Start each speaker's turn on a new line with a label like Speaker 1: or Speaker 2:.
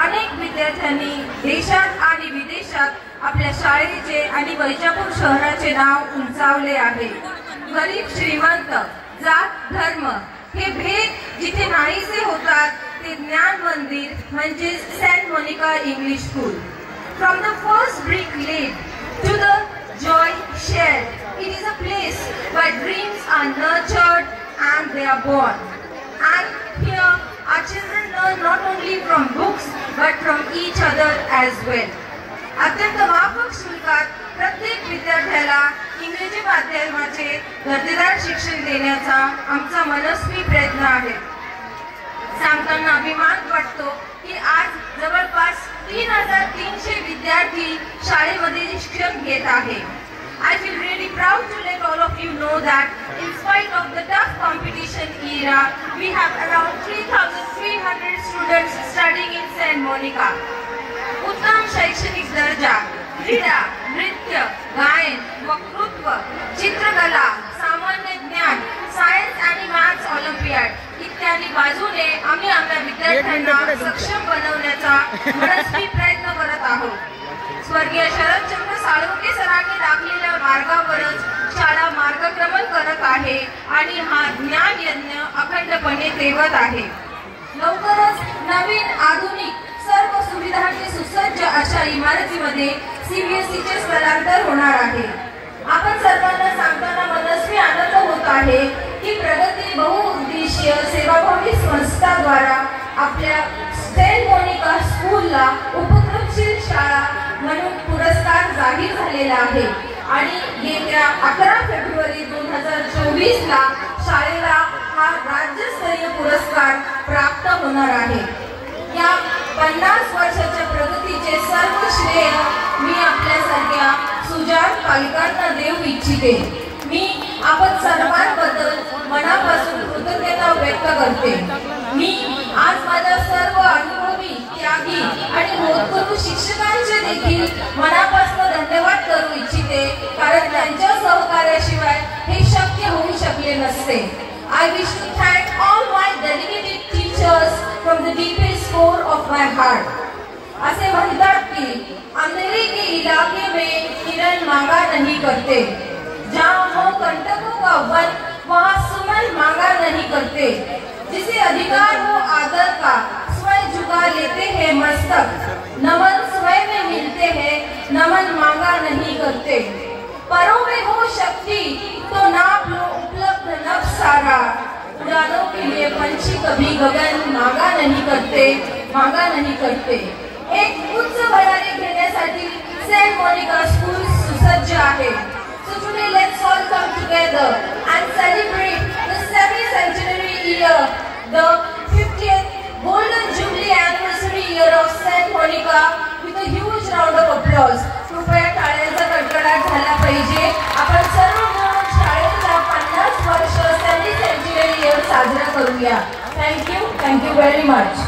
Speaker 1: अनेक विद्यार्थ्यांनी देशात आणि विदेशात आपल्या शाळेचे आणि वैजापूर शहराचे नाव उंचावले आहे। गरीब श्रीमंत, जात धर्म हे भेद जिथे नाहीसे होतात ते ज्ञान मंदिर म्हणजे saint Monica English school. From the first brick laid to the joy shared, it is a place where dreams are nurtured and they are born. And here our children learn not only from books but from each other as well. अत्यंत माफक शुल्कात प्रत्येक विद्यार्थ्याला इंग्रजी माध्यमाचे दर्जेदार शिक्षण देण्याचा आमचा मनस्वी प्रयत्न आहे। सांगताना अभिमान वाटतो की आज जवळपास 3300 विद्यार्थी शाळेमध्ये शिक्षण घेत आहे। I feel really proud to let all of you know that in spite of the tough competition era, we have around 3,300 students studying in Saint Monica. उत्तम शैक्षणिक दर्जा, क्रीडा, नृत्य, गायन, वक्तृत्व, चित्रकला, सामान्य ज्ञान, सायन्स आणि मॅथ्स ऑलिम्पियाड इत्यादी बाजूने आम्ही आपल्या विद्यार्थ्यांना सक्षम बनवण्याचा मनस्वी प्रयत्न करत आहोत। स्वर्गीय शरदचंद्र साळुंखे सरांनी दाखवलेल्या मार्गावरच शाळा मार्गक्रमण करत आहे आणि हा ज्ञान यज्ञ अखंडपणे तेवत आहे। लवकरच नवीन आधुनिक सर्व सुविधांनी सुसज्ज अशा इमारतीमध्ये सीबीएसईचे स्थलांतर होणार आहे। आपण सर्वांना सांगताना मनस्वी आनंद होत आहे की प्रगती बहुउद्देशीय सेवाभावी संस्थाद्वारा आपल्या सेंट मोनिका स्कूलला उपक्रमशील शाळा म्हणून पुरस्कार जाहीर झालेला आहे आणि येत्या 11 फेब्रुवारी 2024 ला शाळेला हा राज्यस्तरीय पुरस्कार प्राप्त होणार आहे। या 50 वर्षाच्या प्रगतीचे सर्व श्रेय मी आपल्यासारख्या सुजाण पालकांना देऊ इच्छिते। मी आपण सर्वांबद्दल मनापासून कृतज्ञता व्यक्त करते। मी आज माझ्या सर्व अनुभवी, त्यागी आणि होतकरू शिक्षकांचे देखील मनापासून धन्यवाद करू इच्छिते, कारण त्यांच्या सहकार्याशिवाय हे शक्य होऊ शकले नसते। I wish to thank all my dedicated teachers from the deepest core of my heart. असे म्हणतात की अंधेरे के इलाके में किरण मांगा नहीं करते, जहाँ हो कंटकों का वन वहाँ सुमन मांगा नहीं करते। जिसे अधिकार हो आदर का स्वयं झुका लेते हैं मस्तक, नमन स्वयं में मिलते हैं नमन मांगा नहीं करते। परों में हो शक्ति तो नाप लो उपलब्ध नभ सारा, उड़ानों के लिए पंछी कभी गगन मांगा नहीं करते। एक उच्च भरारी घेण्यासाठी सेंट मोनिका स्कूल सुसज्ज आहे। So today let's all come together and celebrate the 7th centenary year, the 50th golden jubilee anniversary year of Saint Monica with a huge round of applause. कृपया टाळ्यांचा कडकडाट झाला पाहिजे। आपण सर्व मिळून शाळेचा 50 वर्ष 7th centenary year साजरा करूया। Thank you very much.